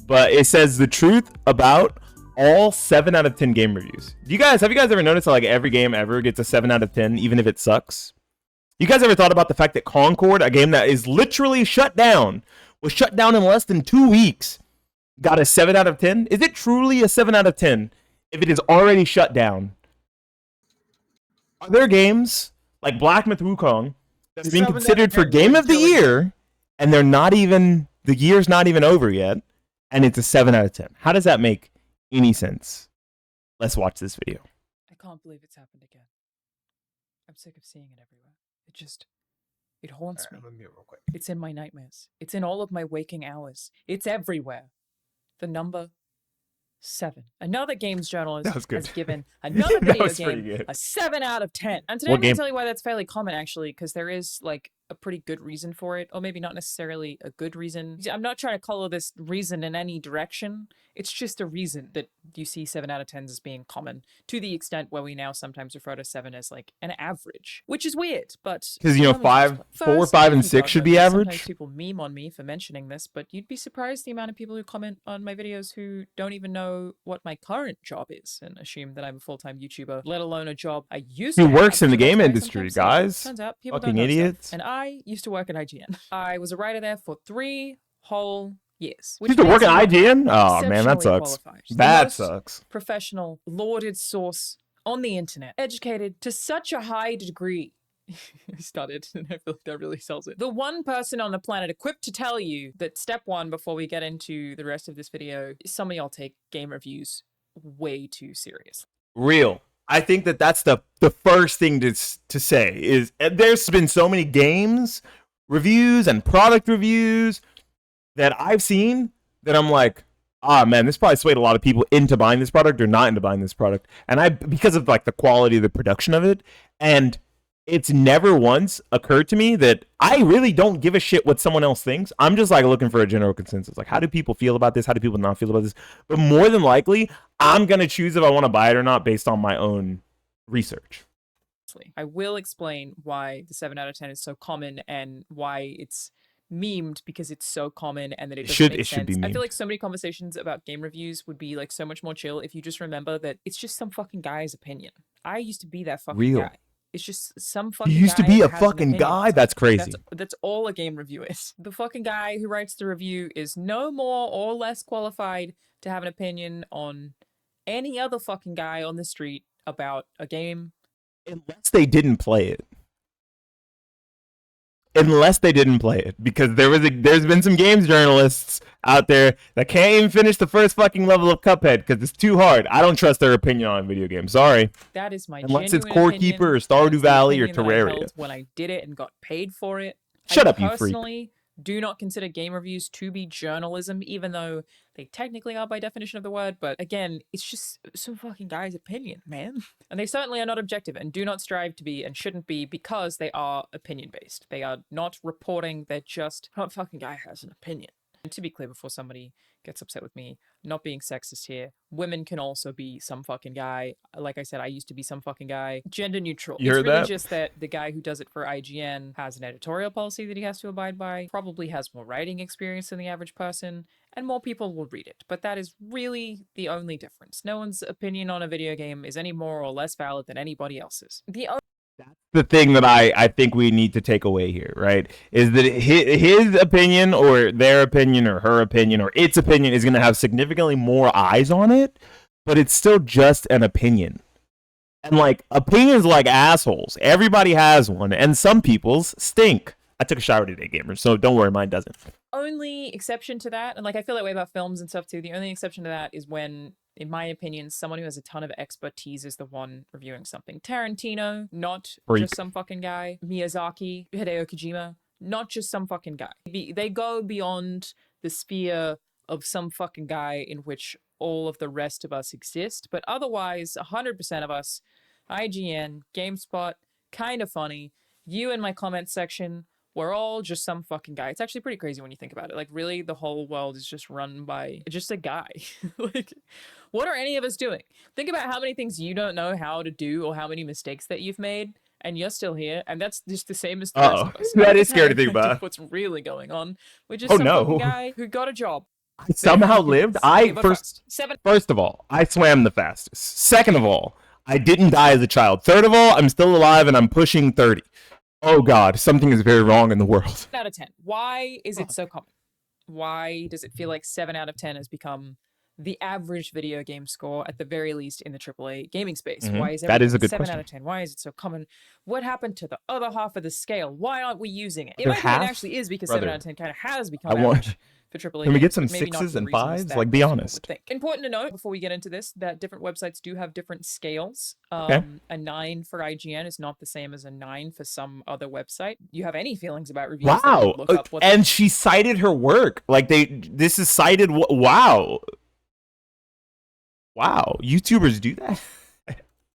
but it says the truth about all 7 out of 10 game reviews. Have you guys ever noticed that like every game ever gets a 7 out of 10, even if it sucks? You guys ever thought about the fact that Concord, a game that is literally shut down, was shut down in less than 2 weeks, got a 7 out of 10? Is it truly a 7 out of 10 if it is already shut down? Are there games like Black Myth Wukong that's being considered for Game of the Year, and they're not even, the year's not even over yet, and it's a 7 out of 10? How does that make any sense? Let's watch this video. I can't believe it's happened again. I'm sick of seeing it everywhere. It haunts me. It's in my nightmares. It's in all of my waking hours. It's everywhere. The number 7. Another games journalist has given another video game a 7 out of 10. And today I'm going to tell you why that's fairly common, actually, because there is like a pretty good reason for it, or maybe not necessarily a good reason. I'm not trying to color this reason in any direction. It's just a reason that you see 7 out of 10s as being common, to the extent where we now sometimes refer to 7 as like an average, which is weird, but because, you know, 4, 5, and 6 should be average. Sometimes people meme on me for mentioning this, but you'd be surprised the amount of people who comment on my videos who don't even know what my current job is and assume that I'm a full-time YouTuber, let alone a job I used to have. Who works in the game industry, guys? Turns out people fucking don't know idiots. stuff. And I used to work at IGN. I was a writer there for 3 whole years. You used to work at IGN? Oh man, that sucks. That sucks. Professional, lauded source on the internet, educated to such a high degree. I started, and I feel like that really sells it. The one person on the planet equipped to tell you that step 1, before we get into the rest of this video, some of y'all take game reviews way too seriously. Real. I think that that's the first thing to say is there's been so many games reviews and product reviews that I've seen that I'm like, ah, man, this probably swayed a lot of people into buying this product or not into buying this product. And because of like the quality of the production of it, and it's never once occurred to me that I really don't give a shit what someone else thinks. I'm just like looking for a general consensus. Like, how do people feel about this? How do people not feel about this? But more than likely, I'm going to choose if I want to buy it or not based on my own research. I will explain why the 7 out of 10 is so common and why it's memed, because it's so common and that it doesn't make sense. Should be memed. I feel like so many conversations about game reviews would be like so much more chill if you just remember that it's just some fucking guy's opinion. I used to be that fucking guy. It's just some fucking guy. You used to be a fucking guy? That's crazy. That's all a game review is. The fucking guy who writes the review is no more or less qualified to have an opinion on any other fucking guy on the street about a game. Unless they didn't play it. Unless they didn't play it, because there's been some games journalists out there that can't even finish the first fucking level of Cuphead because it's too hard. I don't trust their opinion on video games. Sorry. That is my unless it's Core Keeper or Stardew Valley or Terraria. When I did it and got paid for it. Shut up, you freak. Personally, do not consider game reviews to be journalism, even though they technically are by definition of the word. But again, it's just some fucking guy's opinion, man. And they certainly are not objective and do not strive to be and shouldn't be, because they are opinion-based. They are not reporting, they're just, oh, fucking guy has an opinion. And to be clear, before somebody gets upset with me, not being sexist here, women can also be some fucking guy. Like I said, I used to be some fucking guy. Gender neutral. You heard it's really that? just that the guy who does it for IGN has an editorial policy that he has to abide by, probably has more writing experience than the average person, and more people will read it. But that is really the only difference. No one's opinion on a video game is any more or less valid than anybody else's. That's the thing that I think we need to take away here, right? Is that his opinion or their opinion or her opinion or its opinion is going to have significantly more eyes on it, but it's still just an opinion. And like, opinions like assholes. Everybody has one, and some people's stink. I took a shower today, gamers, so don't worry, mine doesn't. Only exception to that, and like I feel that way about films and stuff too, the only exception to that is when, in my opinion, someone who has a ton of expertise is the one reviewing something. Tarantino, not just some fucking guy. Miyazaki, Hideo Kojima, not just some fucking guy. They go beyond the sphere of some fucking guy in which all of the rest of us exist, but otherwise, 100% of us, IGN, GameSpot, Kinda Funny, you in my comment section, we're all just some fucking guy. It's actually pretty crazy when you think about it. Like, really, the whole world is just run by just a guy. Like, what are any of us doing? Think about how many things you don't know how to do or how many mistakes that you've made, and you're still here, and that's just the same as the rest of us. That is scary to think about. What's really going on? We're just some fucking guy who got a job. I somehow lived. Okay, but first, First of all, I swam the fastest. Second of all, I didn't die as a child. Third of all, I'm still alive and I'm pushing 30. Oh God, something is very wrong in the world. 7 out of 10. Why is it so common? Why does it feel like 7 out of 10 has become the average video game score, at the very least in the AAA gaming space? Why is that is a good 7 question. out of 10? Why is it so common? What happened to the other half of the scale? Why aren't we using it? In my opinion, it actually is because 7 out of 10 kind of has become average for AAA Can we get some maybe 6s and 5s? Like, be honest. Important to note before we get into this that different websites do have different scales. Okay. A 9 for IGN is not the same as a 9 for some other website. You have any feelings about reviews? Wow. And she cited her work. Like, this is cited. Wow. Wow. YouTubers do that?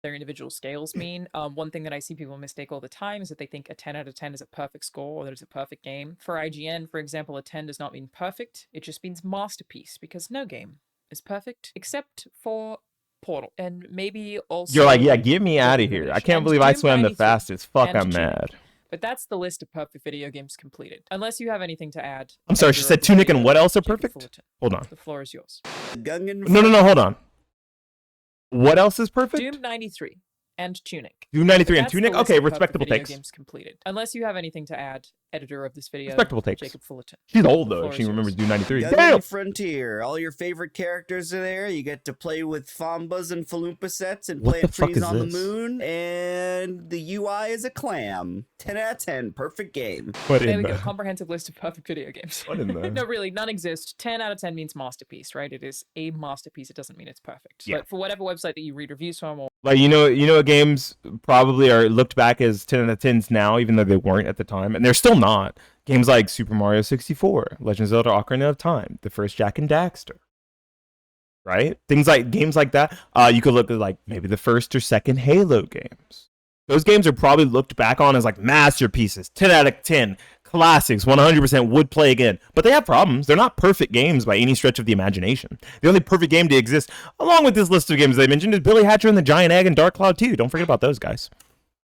Their individual scales mean. One thing that I see people mistake all the time is that they think a 10 out of 10 is a perfect score or that it's a perfect game. For IGN, for example, a 10 does not mean perfect. It just means masterpiece, because no game is perfect except for Portal. And maybe also... You're like, yeah, get me out of here. I can't believe I swam the fastest. Fuck, I'm mad. But that's the list of perfect video games completed. Unless you have anything to add. I'm sorry, she said Tunic and what else are perfect? Hold on. The floor is yours. No, hold on. What else is perfect? Doom 93 and Tunic. Doom 93 and Tunic? Okay, respectable takes. Games completed. Unless you have anything to add, editor of this video. Respectable takes. Jacob Fullerton. She's old though. She remembers Doom 93. Damn! Frontier. All your favorite characters are there. You get to play with Fombas and Falumpa sets and plant trees on the moon. And the UI is a clam. 10 out of 10. Perfect game. There we go. Comprehensive list of perfect video games. What in there? No, really, none exist. 10 out of 10 means masterpiece, right? It is a masterpiece. It doesn't mean it's perfect. Yeah. But for whatever website that you read reviews from, or like you know, games probably are looked back as 10 out of 10s now, even though they weren't at the time, and they're still not. Games like Super Mario 64, Legend of Zelda: Ocarina of Time, the first Jak and Daxter, right? Games like that. You could look at like maybe the first or second Halo games. Those games are probably looked back on as like masterpieces, 10 out of 10, classics, 100% would play again. But they have problems. They're not perfect games by any stretch of the imagination. The only perfect game to exist, along with this list of games they mentioned, is Billy Hatcher and the Giant Egg and Dark Cloud 2. Don't forget about those guys.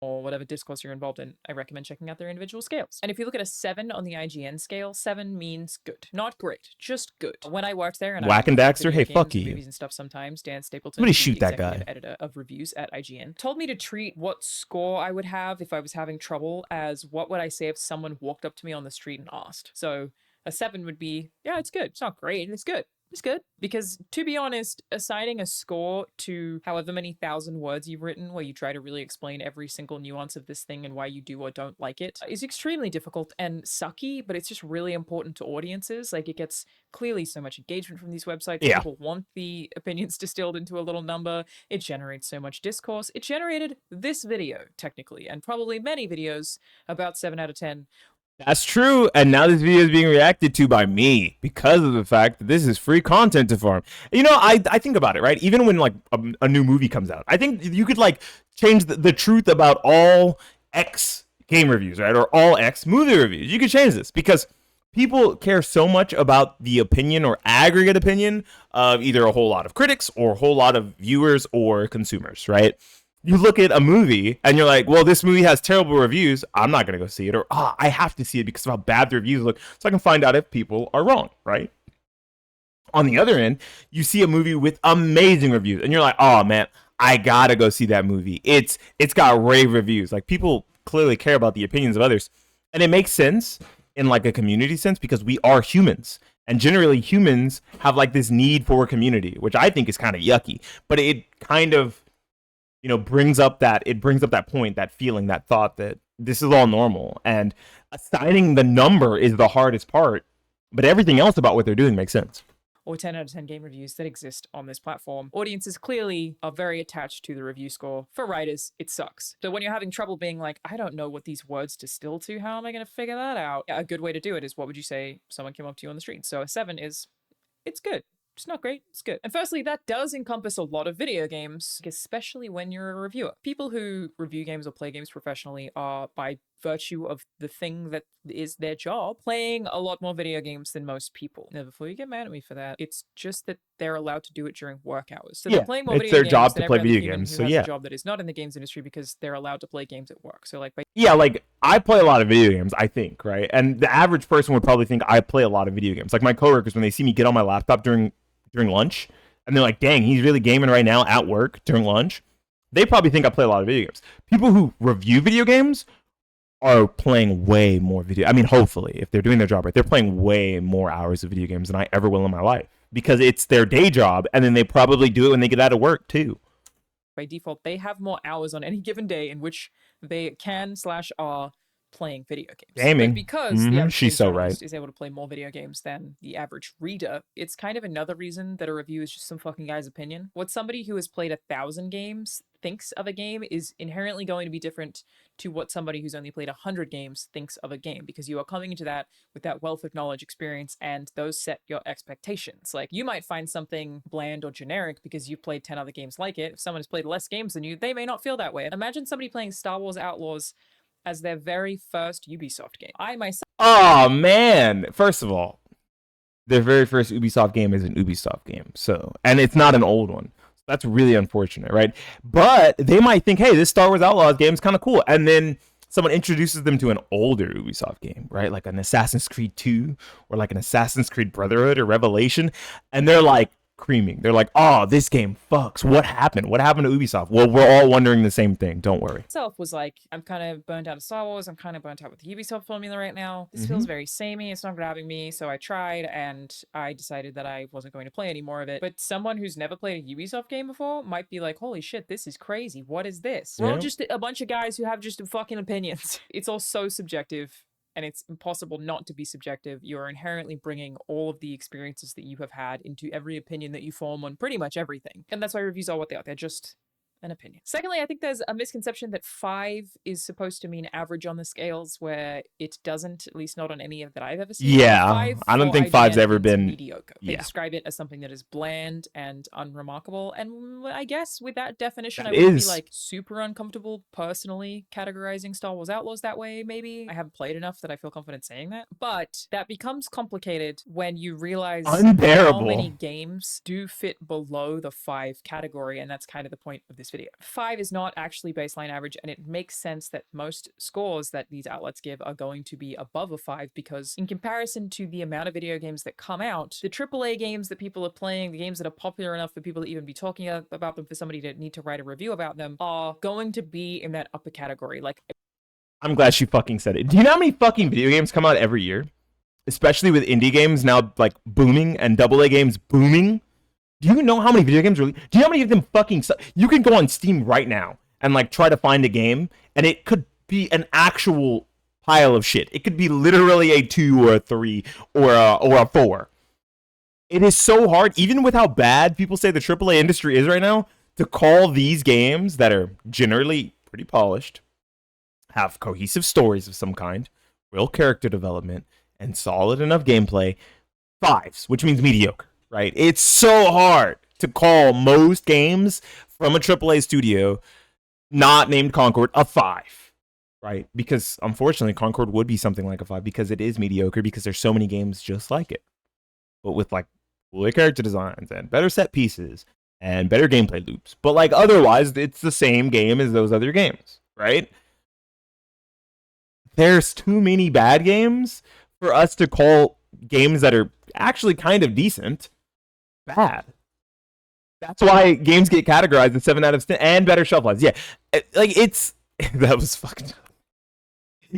Or whatever discourse you're involved in, I recommend checking out their individual scales. And if you look at a 7 on the IGN scale, 7 means good. Not great, just good. When I worked there and Whack and Daxter, hey, fuck you. Movies and stuff sometimes, Dan Stapleton, somebody shoot that guy. Editor of reviews at IGN, told me to treat what score I would have if I was having trouble as what would I say if someone walked up to me on the street and asked. So a 7 would be, yeah, it's good. It's not great, it's good. It's good. Because, to be honest, assigning a score to however many thousand words you've written where you try to really explain every single nuance of this thing and why you do or don't like it is extremely difficult and sucky, but it's just really important to audiences. Like, it gets clearly so much engagement from these websites. Yeah. People want the opinions distilled into a little number. It generates so much discourse. It generated this video, technically, and probably many videos about 7 out of 10. That's true, and now this video is being reacted to by me because of the fact that this is free content to farm. You know, I think about it, right? Even when like a new movie comes out, I think you could like change the truth about all X game reviews, right? Or all X movie reviews. You could change this because people care so much about the opinion or aggregate opinion of either a whole lot of critics or a whole lot of viewers or consumers, right? You look at a movie and you're like, well, this movie has terrible reviews. I'm not going to go see it. Or, I have to see it because of how bad the reviews look so I can find out if people are wrong, right? On the other end, you see a movie with amazing reviews and you're like, oh, man, I got to go see that movie. It's got rave reviews. Like, people clearly care about the opinions of others. And it makes sense in like a community sense because we are humans. And generally, humans have like this need for community, which I think is kind of yucky. But it kind of, you know, brings up that point, that feeling, that thought that this is all normal. And assigning the number is the hardest part, but everything else about what they're doing makes sense. Or 10 out of 10 game reviews that exist on this platform. Audiences clearly are very attached to the review score. For writers, it sucks. So when you're having trouble being like, I don't know what these words distill to, how am I going to figure that out? A good way to do it is, what would you say someone came up to you on the street? So a 7 is, it's good. It's not great, it's good. And firstly, that does encompass a lot of video games, especially when you're a reviewer. People who review games or play games professionally are, by virtue of the thing that is their job, playing a lot more video games than most people. Now, before you get mad at me for that, it's just that they're allowed to do it during work hours. So they're playing more video games. It's their job to play video games. So yeah, a job that is not in the games industry because they're allowed to play games at work. So like, yeah, like I play a lot of video games, I think, right? And the average person would probably think I play a lot of video games. Like my coworkers, when they see me get on my laptop during lunch, and they're like, "Dang, he's really gaming right now at work during lunch." They probably think I play a lot of video games. People who review video games are playing way more video. I mean, hopefully, if they're doing their job right, they're playing way more hours of video games than I ever will in my life because it's their day job, and then they probably do it when they get out of work too. By default, they have more hours on any given day in which they can/are playing video games. Gaming. But because the average She's so right. is able to play more video games than the average reader, it's kind of another reason that a review is just some fucking guy's opinion. What somebody who has played 1,000 games thinks of a game is inherently going to be different to what somebody who's only played 100 games thinks of a game, because you are coming into that with that wealth of knowledge, experience, and those set your expectations. Like, you might find something bland or generic because you've played 10 other games like it. If someone has played less games than you, they may not feel that way. Imagine somebody playing Star Wars Outlaws as their very first Ubisoft game. I myself... Oh, man. First of all, their very first Ubisoft game is an Ubisoft game. So, and it's not an old one. So that's really unfortunate, right? But they might think, hey, this Star Wars Outlaws game is kind of cool. And then someone introduces them to an older Ubisoft game, right? Like an Assassin's Creed 2 or like an Assassin's Creed Brotherhood or Revelation. And they're like, creaming. They're like, oh, this game fucks. What happened? What happened to Ubisoft? Well, we're all wondering the same thing. Don't worry. Myself was like, I'm kind of burnt out of Star Wars. I'm kind of burnt out with the Ubisoft formula right now. This feels very samey. It's not grabbing me. So I tried and I decided that I wasn't going to play any more of it. But someone who's never played a Ubisoft game before might be like, holy shit, this is crazy. What is this? We're all just a bunch of guys who have just fucking opinions. It's all so subjective. And it's impossible not to be subjective. You're inherently bringing all of the experiences that you have had into every opinion that you form on pretty much everything. And that's why reviews are what they are. They're just an opinion. Secondly, I think there's a misconception that 5 is supposed to mean average on the scales, where it doesn't, at least not on any of that I've ever seen. Yeah, I don't think 5's ever been mediocre. They describe it as something that is bland and unremarkable. And I guess with that definition, I would be like super uncomfortable personally categorizing Star Wars Outlaws that way, maybe. I haven't played enough that I feel confident saying that. But that becomes complicated when you realize how many games do fit below the 5 category, and that's kind of the point of this video. 5 is not actually baseline average, and it makes sense that most scores that these outlets give are going to be above a 5, because in comparison to the amount of video games that come out, the AAA games that people are playing, the games that are popular enough for people to even be talking about them, for somebody to need to write a review about them, are going to be in that upper category. Like, I'm glad she fucking said it. Do you know how many fucking video games come out every year? Especially with indie games now like booming and AA games booming. Do you know how many video games really? Do you know how many of them fucking suck? You can go on Steam right now and like try to find a game, and it could be an actual pile of shit. It could be literally a 2 or a 3 or a 4. It is so hard, even with how bad people say the AAA industry is right now, to call these games that are generally pretty polished, have cohesive stories of some kind, real character development, and solid enough gameplay, 5s, which means mediocre. Right? It's so hard to call most games from a AAA studio not named Concord a 5, right? Because unfortunately, Concord would be something like a 5 because it is mediocre, because there's so many games just like it, but with like cooler character designs and better set pieces and better gameplay loops. But like otherwise, it's the same game as those other games, right? There's too many bad games for us to call games that are actually kind of decent bad. That's why games get categorized as 7 out of 10 and better shelf lives. Yeah, like it's that was fucking.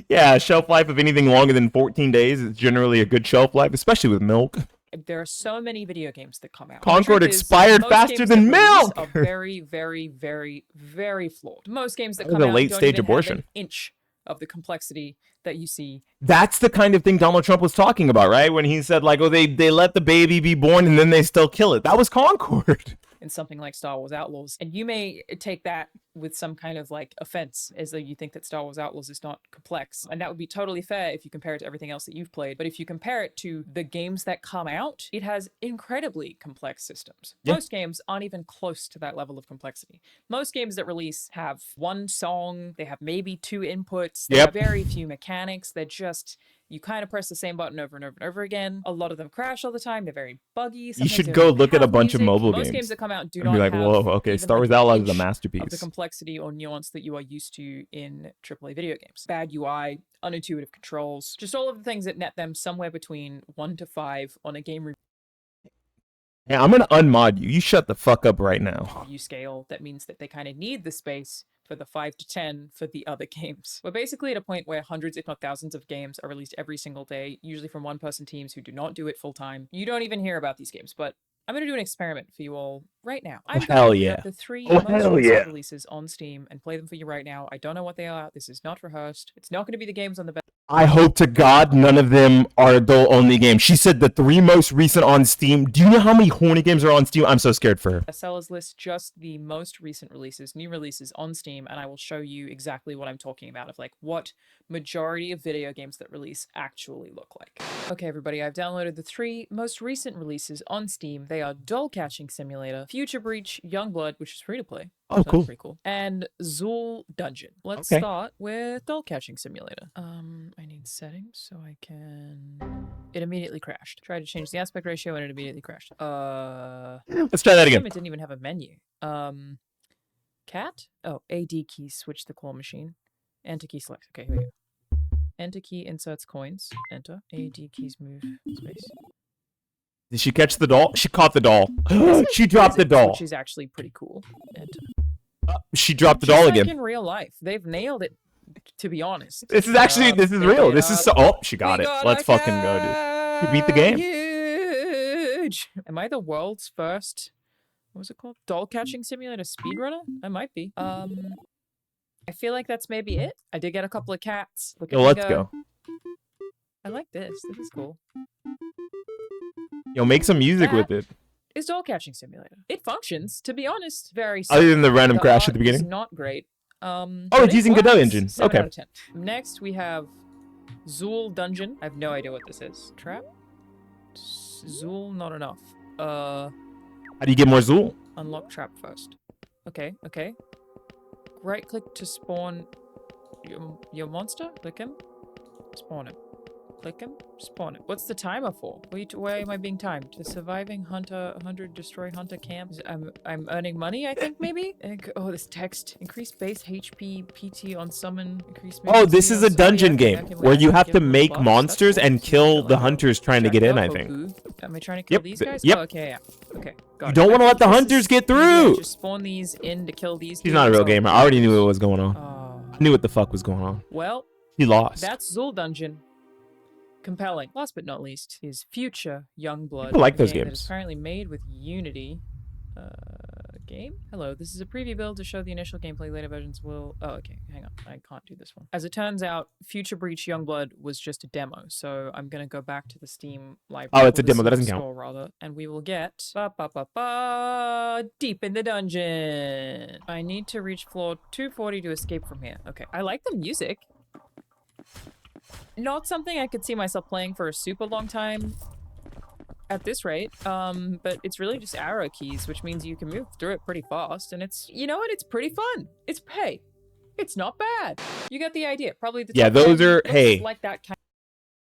Yeah, shelf life of anything longer than 14 days is generally a good shelf life, especially with milk. There are so many video games that come out. Concord expired faster than milk. Are very, very, very, very flawed. Most games that come out late don't stage even abortion. have an inch of the complexity that you see. That's the kind of thing Donald Trump was talking about, right? When he said, like, oh, they let the baby be born and then they still kill it. That was Concord. In something like Star Wars Outlaws. And you may take that with some kind of like offense, as though you think that Star Wars Outlaws is not complex. And that would be totally fair if you compare it to everything else that you've played. But if you compare it to the games that come out, it has incredibly complex systems. Yeah. Most games aren't even close to that level of complexity. Most games that release have one song, they have maybe 2 inputs, they have very few mechanics. They're just, you kind of press the same button over and over and over again. A lot of them crash all the time. They're very buggy. You should go look at a bunch of mobile games. Most games that come out do and not be like, have whoa, okay, Star Wars Outlaws is a masterpiece. Of the complexity or nuance that you are used to in AAA video games. Bad UI, unintuitive controls, just all of the things that net them somewhere between 1 to 5 on a game review. Yeah, I'm gonna unmod you. You shut the fuck up right now. Scale that means that they kind of need the space for the 5 to 10 for the other games. We're basically at a point where hundreds, if not thousands, of games are released every single day, usually from one-person teams who do not do it full time. You don't even hear about these games, but I'm going to do an experiment for you all right now. I'm going to put the 3 most recent releases on Steam and play them for you right now. I don't know what they are. This is not rehearsed. It's not going to be the games on the best. I hope to God none of them are adult-only games. She said the 3 most recent on Steam. Do you know how many horny games are on Steam? I'm so scared for her. A sellers list, just the most recent releases, new releases on Steam, and I will show you exactly what I'm talking about, of like what majority of video games that release actually look like. Okay, everybody, I've downloaded the 3 most recent releases on Steam. They are Doll Catching Simulator, Future Breach, Youngblood, which is free to play. Oh, cool. Pretty cool. And Zool Dungeon. Let's start with Doll Catching Simulator. I need settings so I can... It immediately crashed. Tried to change the aspect ratio and it immediately crashed. Let's try that again. It didn't even have a menu. Cat? Oh, AD key, switch the claw machine. Enter key select. Okay, here we go. Enter key inserts coins. Enter. AD keys move space. Did she catch the doll? She caught the doll. She dropped the doll. Which is actually pretty cool. Enter. She dropped the doll again. In real life, they've nailed it. To be honest, this is actually this is real. This is so. Oh, she got it. Let's fucking go, dude. You beat the game. Huge. Am I the world's first? What was it called? Doll catching simulator speedrunner? I might be. I feel like that's maybe it. I did get a couple of cats. Look at me let's go. I like this. This is cool. Yo, make some music with it. Is doll catching simulator. It functions, to be honest, very. Other than the random crash at the beginning. It's not great. Oh, it's using Godot engine. Okay. 7 out of 10. Next, we have Zool Dungeon. I have no idea what this is. Trap? Zool, not enough. How do you get more Zool? Unlock trap first. Okay, okay. Right click to spawn your monster. Click him. Spawn him. Click him. Spawn him. What's the timer for? Where am I being timed? The surviving hunter, 100 destroy hunter camp. I'm earning money, I think, maybe? Oh, this text. Increase base HP PT on summon. Increase. Oh, this is a dungeon game where you have to make monsters and kill the hunters trying to get in, I think. Am I trying to kill these guys? Yep. Oh, okay, yeah. Okay. You don't want to let the hunters get through. Just spawn these in to kill these. She's not a real gamer. I already knew what was going on. I knew what the fuck was going on. Well, he lost. That's Zool Dungeon. Compelling. Last but not least is Future Youngblood. I like those games. games. That is currently made with Unity. Game? Hello, this is a preview build to show the initial gameplay. Later versions will... Oh, okay. Hang on. I can't do this one. As it turns out, Future Breach Youngblood was just a demo, so I'm going to go back to the Steam library. Oh, it's a demo. That doesn't count. Rather, and we will get... deep in the dungeon. I need to reach floor 240 to escape from here. Okay. I like the music. Not something I could see myself playing for a super long time at this rate, but it's really just arrow keys, which means you can move through it pretty fast, and it's, you know what, it's pretty fun. It's not bad. You get the idea. Probably the top those are, hey, like that kind.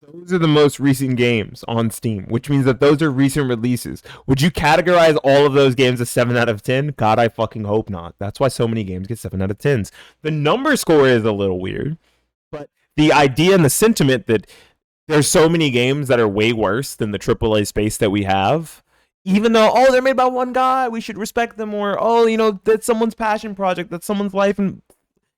Those are the most recent games on Steam, which means that those are recent releases. Would you categorize all of those games as 7 out of 10? God, I fucking hope not. That's why so many games get 7 out of 10s. The number score is a little weird, but the idea and the sentiment that there's so many games that are way worse than the AAA space that we have, even though, oh, they're made by one guy, we should respect them, or, oh, you know, that's someone's passion project, that's someone's life and,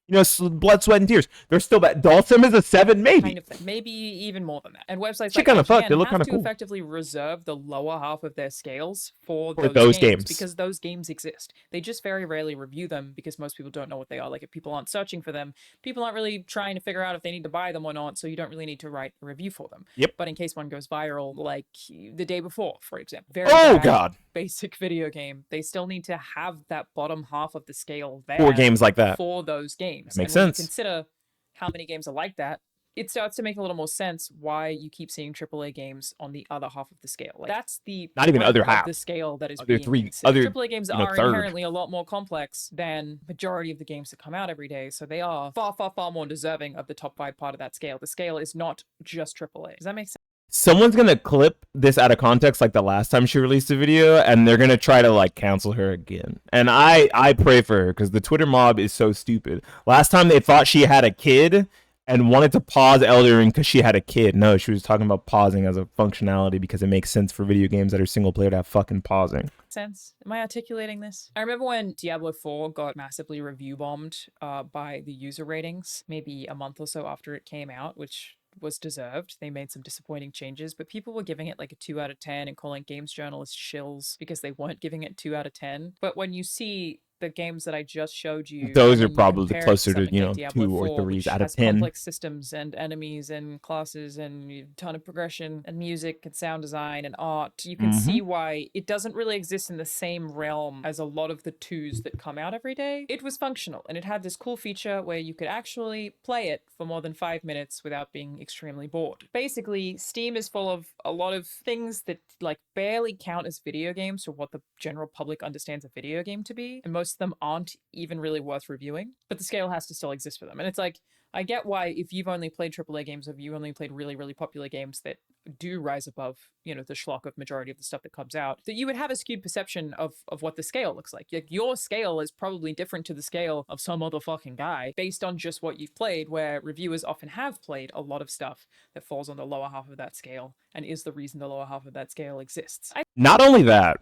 you know, blood, sweat, and tears. They're still bad. Dalsim is a 7, maybe. Kind of thing. Maybe even more than that. And websites Shit like kind of fucked. They look kind of cool. Effectively reserve the lower half of their scales for those games because those games exist. They just very rarely review them because most people don't know what they are. Like, if people aren't searching for them, people aren't really trying to figure out if they need to buy them or not, so you don't really need to write a review for them. Yep. But in case one goes viral, like the day before, for example. Oh, God. basic video game, they still need to have that bottom half of the scale there for games like that. For those games. That makes and when sense. you consider how many games are like that, it starts to make a little more sense why you keep seeing AAA games on the other half of the scale. Like, that's the not even other half. The scale that is other being three considered. other AAA games are third. inherently a lot more complex than majority of the games that come out every day, so they are far, far, far more deserving of the top 5 part of that scale. The scale is not just AAA. Does that make sense? Someone's gonna clip this out of context like the last time she released a video, and they're gonna try to like cancel her again. And I pray for her, because the Twitter mob is so stupid. Last time they thought she had a kid and wanted to pause Elden Ring because she had a kid. No, she was talking about pausing as a functionality because it makes sense for video games that are single player to have fucking pausing. Sense? Am I articulating this? I remember when Diablo 4 got massively review bombed by the user ratings, maybe a month or so after it came out, which was deserved. They made some disappointing changes, but people were giving it like a 2 out of 10 and calling games journalists shills because they weren't giving it 2 out of 10. But when you see the games that I just showed you, those are probably closer to, you know, like 2 or 3 out of 10. Complex systems and enemies and classes and a ton of progression and music and sound design and art. You can see why it doesn't really exist in the same realm as a lot of the 2s that come out every day. It was functional, and it had this cool feature where you could actually play it for more than 5 minutes without being extremely bored. Basically, Steam is full of a lot of things that like barely count as video games for what the general public understands a video game to be, and most of them aren't even really worth reviewing, but the scale has to still exist for them. And it's like, I get why if you've only played AAA games, if you only played really, really popular games that do rise above, you know, the schlock of majority of the stuff that comes out, that you would have a skewed perception of what the scale looks like. Like, your scale is probably different to the scale of some other fucking guy based on just what you've played, where reviewers often have played a lot of stuff that falls on the lower half of that scale and is the reason the lower half of that scale exists. Not only that,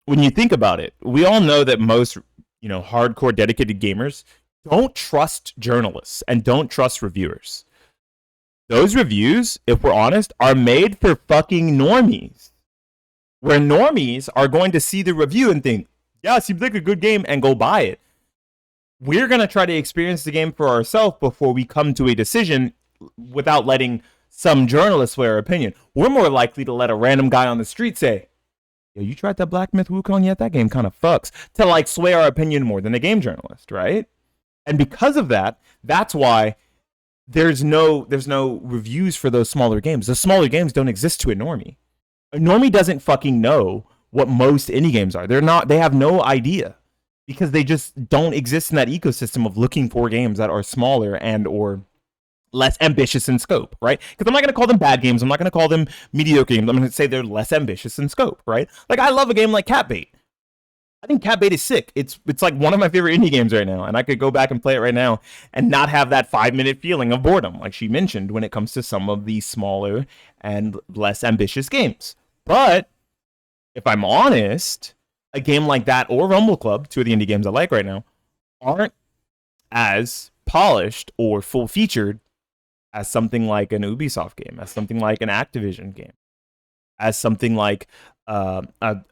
when you think about it, we all know that most, you know, hardcore dedicated gamers don't trust journalists and don't trust reviewers. Those reviews, if we're honest, are made for fucking normies. Where normies are going to see the review and think, yeah, it seems like a good game, and go buy it. We're going to try to experience the game for ourselves before we come to a decision without letting some journalist wear our opinion. We're more likely to let a random guy on the street say, yo, you tried that Black Myth Wukong yet? That game kind of fucks. To like sway our opinion more than a game journalist, right? And because of that, that's why there's no reviews for those smaller games. The smaller games don't exist to a normie. A normie doesn't fucking know what most indie games are. They have no idea, because they just don't exist in that ecosystem of looking for games that are smaller and or less ambitious in scope, right? Because I'm not going to call them bad games. I'm not going to call them mediocre games. I'm going to say they're less ambitious in scope, right? Like, I love a game like Catbait. I think Catbait is sick. It's like one of my favorite indie games right now, and I could go back and play it right now and not have that 5-minute feeling of boredom, like she mentioned, when it comes to some of these smaller and less ambitious games. But if I'm honest, a game like that or Rumble Club, 2 of the indie games I like right now, aren't as polished or full-featured as something like an Ubisoft game, as something like an Activision game, as something like a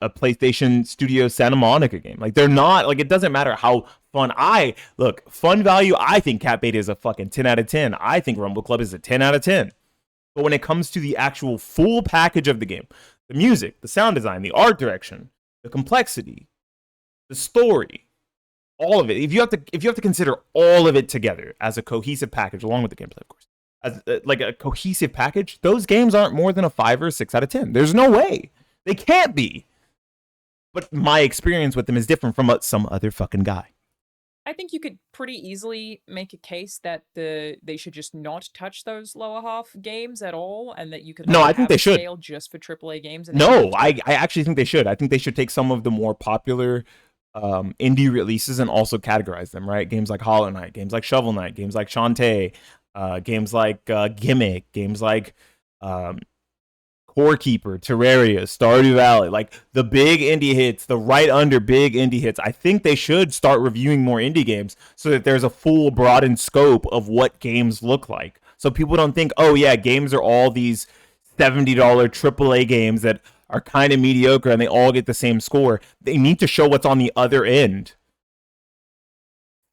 PlayStation Studio Santa Monica game. Like, they're not, like, it doesn't matter how fun. Fun value, I think Catbait is a fucking 10 out of 10. I think Rumble Club is a 10 out of 10. But when it comes to the actual full package of the game, the music, the sound design, the art direction, the complexity, the story, all of it, if you have to consider all of it together as a cohesive package, along with the gameplay, of course, as like a cohesive package, those games aren't more than a 5 or a 6 out of 10. There's no way. They can't be. But my experience with them is different from some other fucking guy. I think you could pretty easily make a case that they should just not touch those lower half games at all, and that you could I think they should scale just for AAA games. And no, I actually think they should. I think they should take some of the more popular indie releases and also categorize them, right? Games like Hollow Knight, games like Shovel Knight, games like Shantae, games like Gimmick, games like Core Keeper, Terraria, Stardew Valley, like the big indie hits, the right under big indie hits. I think they should start reviewing more indie games so that there's a full broadened scope of what games look like. So people don't think, oh yeah, games are all these $70 AAA games that are kind of mediocre and they all get the same score. They need to show what's on the other end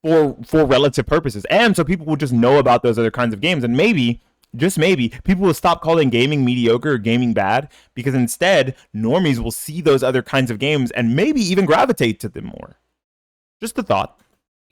for relative purposes. And so people will just know about those other kinds of games and maybe just maybe, people will stop calling gaming mediocre or gaming bad, because instead, normies will see those other kinds of games and maybe even gravitate to them more. Just a thought.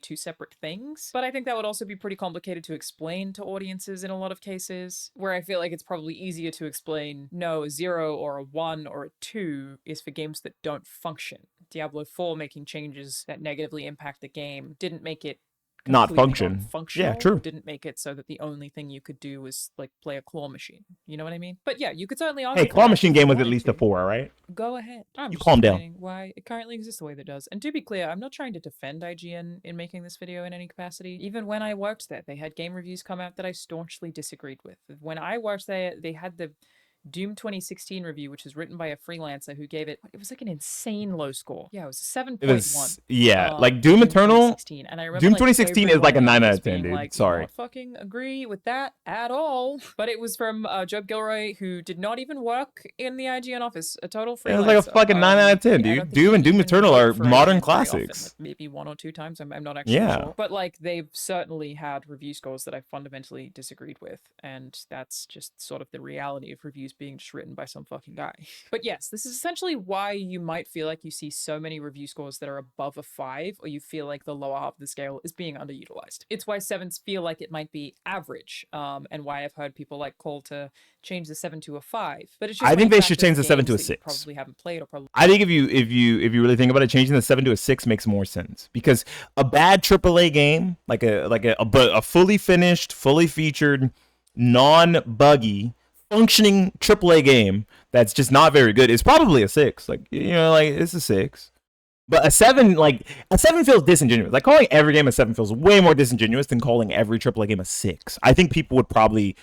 Two separate things, but I think that would also be pretty complicated to explain to audiences in a lot of cases, where I feel like it's probably easier to explain, no, a 0 or a 1 or a 2 is for games that don't function. Diablo 4 making changes that negatively impact the game didn't make it not function. Non-functional. Yeah, true. Didn't make it so that the only thing you could do was like play a claw machine. You know what I mean? But yeah, you could certainly argue. Hey, claw machine game was at least a 4, right? Go ahead. I'm you just calm down. Why it currently exists the way that it does. And to be clear, I'm not trying to defend IGN in making this video in any capacity. Even when I worked there, they had game reviews come out that I staunchly disagreed with. When I worked there, they had the Doom 2016 review, which was written by a freelancer who gave it was like an insane low score. Yeah, it was 7.1. Yeah, like Doom Eternal. And I remember Doom 2016 is like a 9 out of 10, dude. Like, sorry. Not fucking agree with that at all. But it was from Joe Gilroy, who did not even work in the IGN office. A total freelancer. It was like a fucking 9 out of 10, dude. Doom and Doom Eternal are modern classics. Like maybe 1 or 2 times. I'm not actually sure. But like they've certainly had review scores that I fundamentally disagreed with, and that's just sort of the reality of reviews being just written by some fucking guy. But yes, this is essentially why you might feel like you see so many review scores that are above a 5, or you feel like the lower half of the scale is being underutilized. It's why 7s feel like it might be average, and why I've heard people like call to change the 7 to a 5. But it's just I think they should change the 7 to a 6. Probably haven't played or probably. I think if you really think about it, changing the 7 to a 6 makes more sense, because a bad AAA game, like a fully finished, fully featured, non-buggy, functioning AAA game that's just not very good is probably a 6. Like, you know, like it's a 6. But a 7 feels disingenuous. Like calling every game a 7 feels way more disingenuous than calling every AAA game a 6. I think people would probably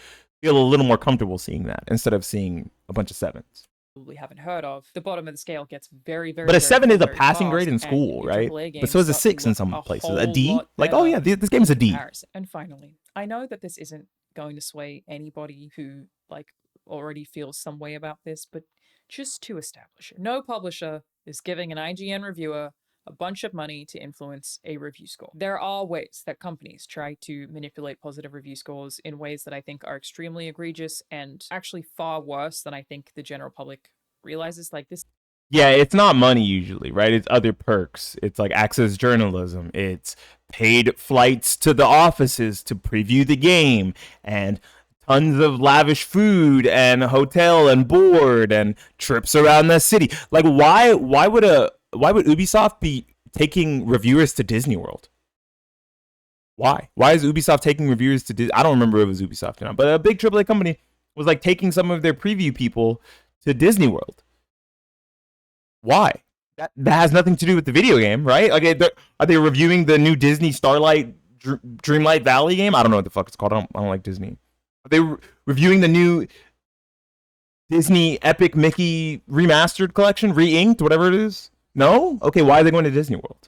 feel a little more comfortable seeing that instead of seeing a bunch of 7s. We haven't heard of. The bottom of the scale gets very, very. But a 7 is a very passing fast, grade in school, right? But so is a 6 in some places. A D, like, oh yeah, this game is a D. And finally, I know that this isn't going to sway anybody who like already feels some way about this, but just to establish it, no publisher is giving an IGN reviewer a bunch of money to influence a review score. There are ways that companies try to manipulate positive review scores in ways that I think are extremely egregious and actually far worse than I think the general public realizes. Like this. Yeah, it's not money usually, right? It's other perks. It's like access journalism. It's paid flights to the offices to preview the game, and tons of lavish food and hotel and board and trips around the city. Like, why would Ubisoft be taking reviewers to Disney World? Why is Ubisoft taking reviewers to Disney? I don't remember if it was Ubisoft or not, but a big AAA company was like taking some of their preview people to Disney World. Why? That has nothing to do with the video game, right? Like, are they reviewing the new Disney Starlight Dreamlight Valley game? I don't know what the fuck it's called. I don't like Disney. Are they reviewing the new Disney Epic Mickey remastered collection, re-inked, whatever it is? No? Okay, why are they going to Disney World?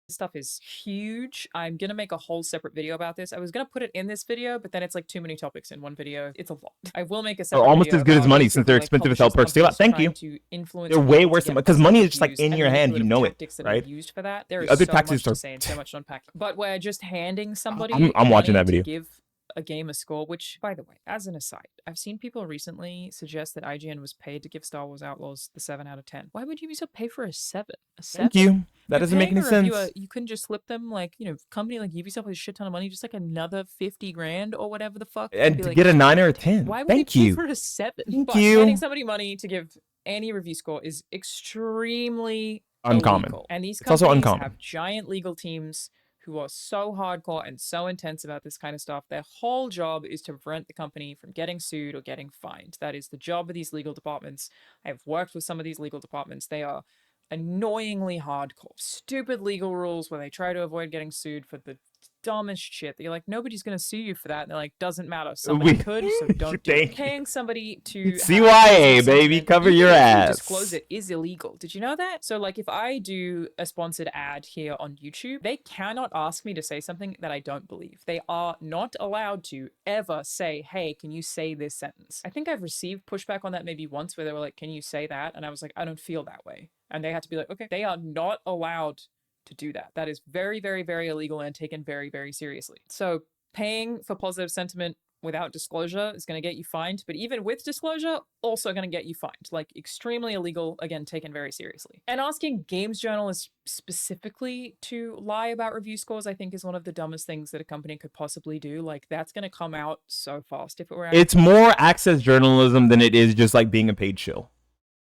This stuff is huge. I'm gonna make a whole separate video about this. I was gonna put it in this video, but then it's like too many topics in one video. It's a lot. I will make a separate video. Almost as good as money, since they're expensive as hell perks. Thank you. They're way worse than, because money is just like in your hand, you know it, right? Used for that. There is other so taxes much to say and so much to unpack. But we're just handing somebody. I'm watching that video. To give a game a score, which, by the way, as an aside, I've seen people recently suggest that IGN was paid to give Star Wars Outlaws the 7 out of 10. Why would Ubisoft pay for a 7? A 7? Thank you. That doesn't make any sense. You couldn't just slip them, like, you know, company like Ubisoft with a shit ton of money, just like another 50 grand or whatever the fuck. And to get a 9 or a 10. Why would Thank you you pay for a 7? Thank but you. Handing somebody money to give any review score is extremely uncommon. Illegal. And these it's also companies uncommon. have giant legal teams who are so hardcore and so intense about this kind of stuff. Their whole job is to prevent the company from getting sued or getting fined. That is the job of these legal departments. I've worked with some of these legal departments. They are annoyingly hardcore. Stupid legal rules where they try to avoid getting sued for the dumbest shit. You're like, nobody's gonna sue you for that. And they're like, doesn't matter. Somebody could, so don't do it. Paying somebody to CYA, baby, cover your ass. Disclose it is illegal. Did you know that? So like, if I do a sponsored ad here on YouTube, they cannot ask me to say something that I don't believe. They are not allowed to ever say, hey, can you say this sentence? I think I've received pushback on that maybe once, where they were like, can you say that? And I was like, I don't feel that way. And they had to be like, okay. They are not allowed to do that. That is very, very, very illegal and taken very, very seriously. So paying for positive sentiment without disclosure is going to get you fined, but even with disclosure, also going to get you fined. Like, extremely illegal, again, taken very seriously. And asking games journalists specifically to lie about review scores, I think, is one of the dumbest things that a company could possibly do. Like, that's going to come out so fast if it were. It's more access journalism than it is just like being a paid shill.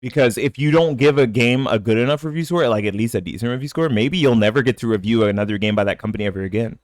Because if you don't give a game a good enough review score, like at least a decent review score, maybe you'll never get to review another game by that company ever again.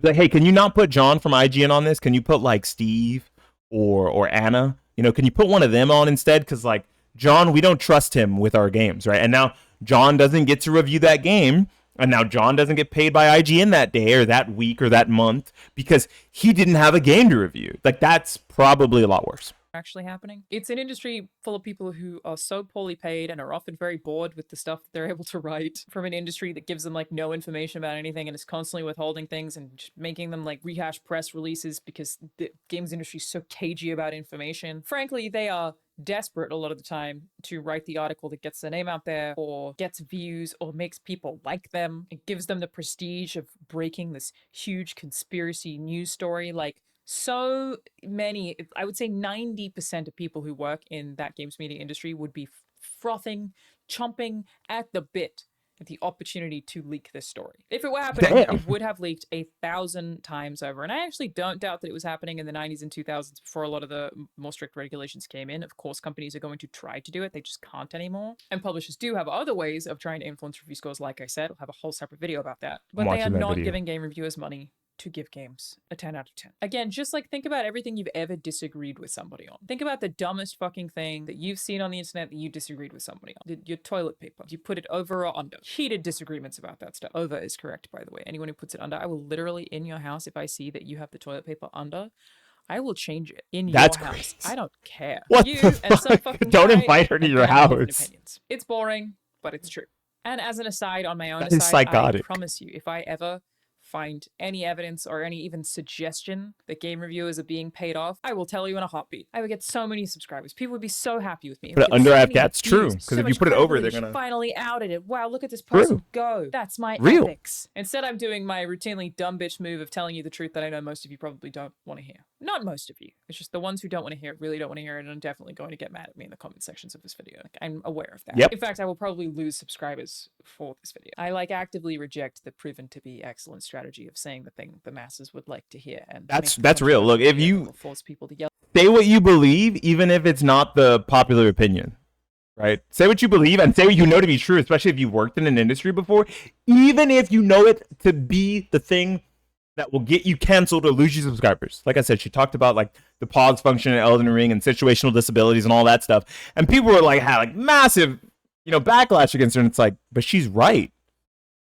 Like, hey, can you not put John from IGN on this? Can you put like Steve or Anna? You know, can you put one of them on instead? Because like John, we don't trust him with our games, right? And now John doesn't get to review that game. And now John doesn't get paid by IGN that day or that week or that month because he didn't have a game to review. Like, that's probably a lot worse. Actually happening. It's an industry full of people who are so poorly paid and are often very bored with the stuff that they're able to write from an industry that gives them like no information about anything and is constantly withholding things and just making them like rehash press releases because the games industry is so cagey about information. Frankly, they are desperate a lot of the time to write the article that gets their name out there or gets views or makes people like them. It gives them the prestige of breaking this huge conspiracy news story. Like, so many, I would say 90% of people who work in that games media industry would be frothing, chomping at the bit at the opportunity to leak this story. If it were happening, it would have leaked 1,000 times over. And I actually don't doubt that it was happening in the 90s and 2000s before a lot of the more strict regulations came in. Of course, companies are going to try to do it. They just can't anymore. And publishers do have other ways of trying to influence review scores. Like I said, I'll have a whole separate video about that. But they are not giving game reviewers money to give games a 10 out of 10. Again, just like think about everything you've ever disagreed with somebody on. Think about the dumbest fucking thing that you've seen on the internet that you disagreed with somebody on. Your toilet paper. You put it over or under. Heated disagreements about that stuff. Over is correct, by the way. Anyone who puts it under, I will literally, in your house, if I see that you have the toilet paper under, I will change it in your house. Crazy. I don't care. What you the and fuck? some fucking Don't guy invite her to your house. It's boring, but it's true. And as an aside, on my own That is aside, psychotic. I promise you, if I ever find any evidence or any even suggestion that game reviewers are being paid off, I will tell you in a heartbeat. I would get so many subscribers. People would be so happy with me. But under that's true. Because if you put it over, they're gonna finally outed it. Wow, look at this person go. That's my ethics. Instead, I'm doing my routinely dumb bitch move of telling you the truth that I know most of you probably don't want to hear. Not most of you. It's just the ones who don't want to hear it really don't want to hear it, and are definitely going to get mad at me in the comment sections of this video. Like, I'm aware of that. Yep. In fact, I will probably lose subscribers for this video. I actively reject the proven to be excellent strategy of saying the thing the masses would like to hear, and that's real. Look, if you force people to yell, say what you believe, even if it's not the popular opinion, right? Say what you believe and say what you know to be true, especially if you've worked in an industry before, even if you know it to be the thing that will get you canceled or lose you subscribers. Like I said, she talked about like the pause function in Elden Ring and situational disabilities and all that stuff, and people were like had like massive, backlash against her, and it's like, but she's right.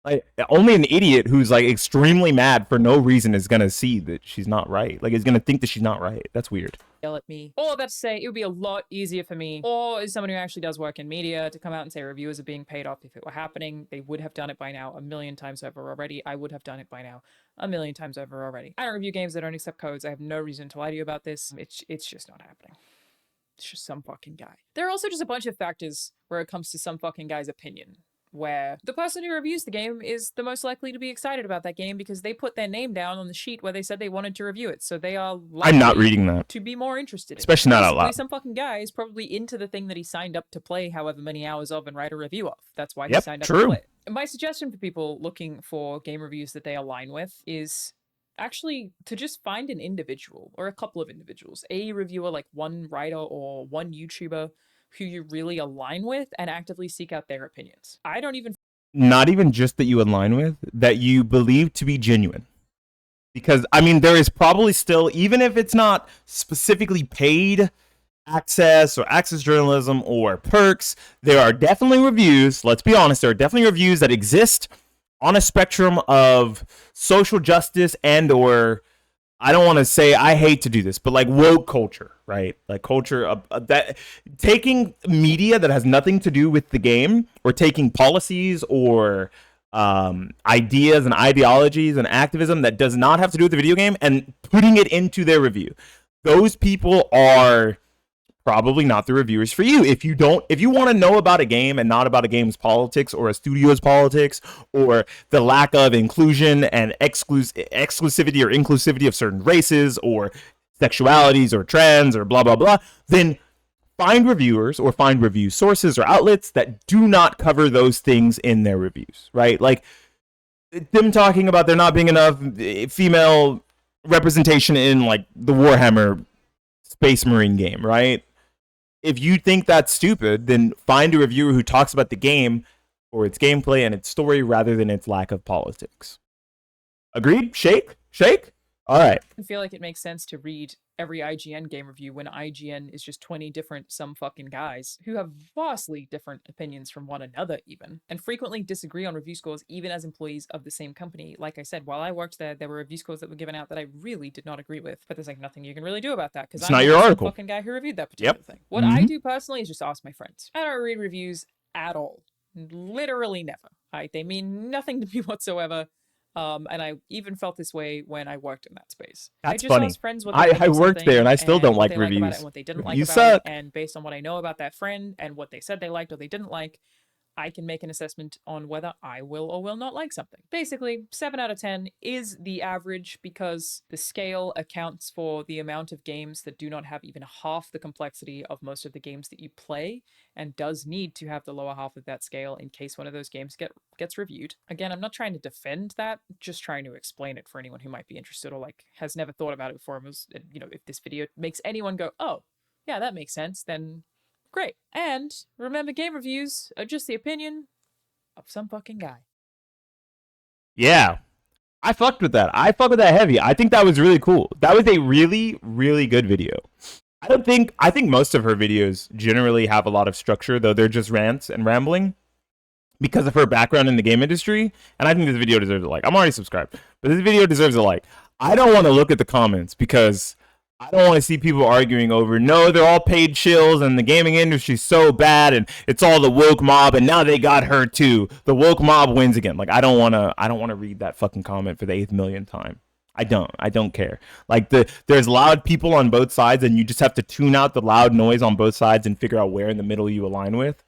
Like, only an idiot who's like extremely mad for no reason is gonna see that she's not right. Like, is gonna think that she's not right. That's weird. Yell at me. All that to say, it would be a lot easier for me, or as someone who actually does work in media, to come out and say reviewers are being paid off. If it were happening, they would have done it by now 1,000,000 times over already. I would have done it by now 1,000,000 times over already. I don't review games that don't accept codes. I have no reason to lie to you about this. It's just not happening. It's just some fucking guy. There are also just a bunch of factors where it comes to some fucking guy's opinion, where the person who reviews the game is the most likely to be excited about that game because they put their name down on the sheet where they said they wanted to review it. So they are likely I'm not reading that. to be more interested in Especially not out loud. Some fucking guy is probably into the thing that he signed up to play however many hours of and write a review of. That's why he signed up to play it. My suggestion for people looking for game reviews that they align with is actually to just find an individual or a couple of individuals, a reviewer, like one writer or one YouTuber who you really align with, and actively seek out their opinions. Not even just that you align with, that you believe to be genuine. Because, I mean, there is probably still, even if it's not specifically paid access or access journalism or perks, there are definitely reviews, let's be honest, there are definitely reviews that exist on a spectrum of social justice and or, I don't want to say, I hate to do this, but like woke culture, right? Like culture that taking media that has nothing to do with the game, or taking policies or ideas and ideologies and activism that does not have to do with the video game and putting it into their review. Those people are probably not the reviewers for you. If you want to know about a game and not about a game's politics or a studio's politics or the lack of inclusion and exclusivity or inclusivity of certain races or sexualities or trends or blah, blah, blah, then find reviewers or find review sources or outlets that do not cover those things in their reviews, right? Like them talking about there not being enough female representation in like the Warhammer Space Marine game, right? If you think that's stupid, then find a reviewer who talks about the game or its gameplay and its story rather than its lack of politics. Agreed? Shake? Shake? All right. I feel like it makes sense to read every IGN game review when IGN is just 20 different some fucking guys who have vastly different opinions from one another even, and frequently disagree on review scores even as employees of the same company. Like I said, while I worked there, there were review scores that were given out that I really did not agree with, but there's like nothing you can really do about that because I'm not your article. Fucking guy who reviewed that particular thing. What I do personally is just ask my friends. I don't read reviews at all. Literally never. They mean nothing to me whatsoever. And I even felt this way when I worked in that space. That's I just funny. Asked friends what I worked there and I still don't like reviews. About it and what they didn't like you about suck. it, and based on what I know about that friend and what they said they liked or they didn't like, I can make an assessment on whether I will or will not like something. Basically, 7 out of 10 is the average because the scale accounts for the amount of games that do not have even half the complexity of most of the games that you play, and does need to have the lower half of that scale in case one of those games gets reviewed. Again, I'm not trying to defend that, just trying to explain it for anyone who might be interested or like has never thought about it before and was, you know, if this video makes anyone go, oh, yeah, that makes sense, then great. And remember, game reviews are just the opinion of some fucking guy. Yeah. I fucked with that. I fucked with that heavy. I think that was really cool. That was a really, really good video. I think most of her videos generally have a lot of structure, though they're just rants and rambling because of her background in the game industry. And I think this video deserves a like. I'm already subscribed, but this video deserves a like. I don't want to look at the comments because I don't want to see people arguing over, no, they're all paid shills and the gaming industry's so bad and it's all the woke mob and now they got her too. The woke mob wins again. Like, I don't want to read that fucking comment for the 8th millionth time. I don't care. Like, there's loud people on both sides and you just have to tune out the loud noise on both sides and figure out where in the middle you align with,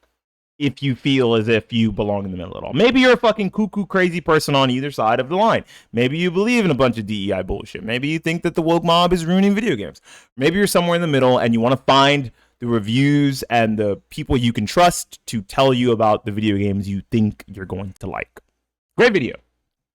if you feel as if you belong in the middle at all. Maybe you're a fucking cuckoo crazy person on either side of the line. Maybe you believe in a bunch of DEI bullshit. Maybe you think that the woke mob is ruining video games. Maybe you're somewhere in the middle and you want to find the reviews and the people you can trust to tell you about the video games you think you're going to like. Great video.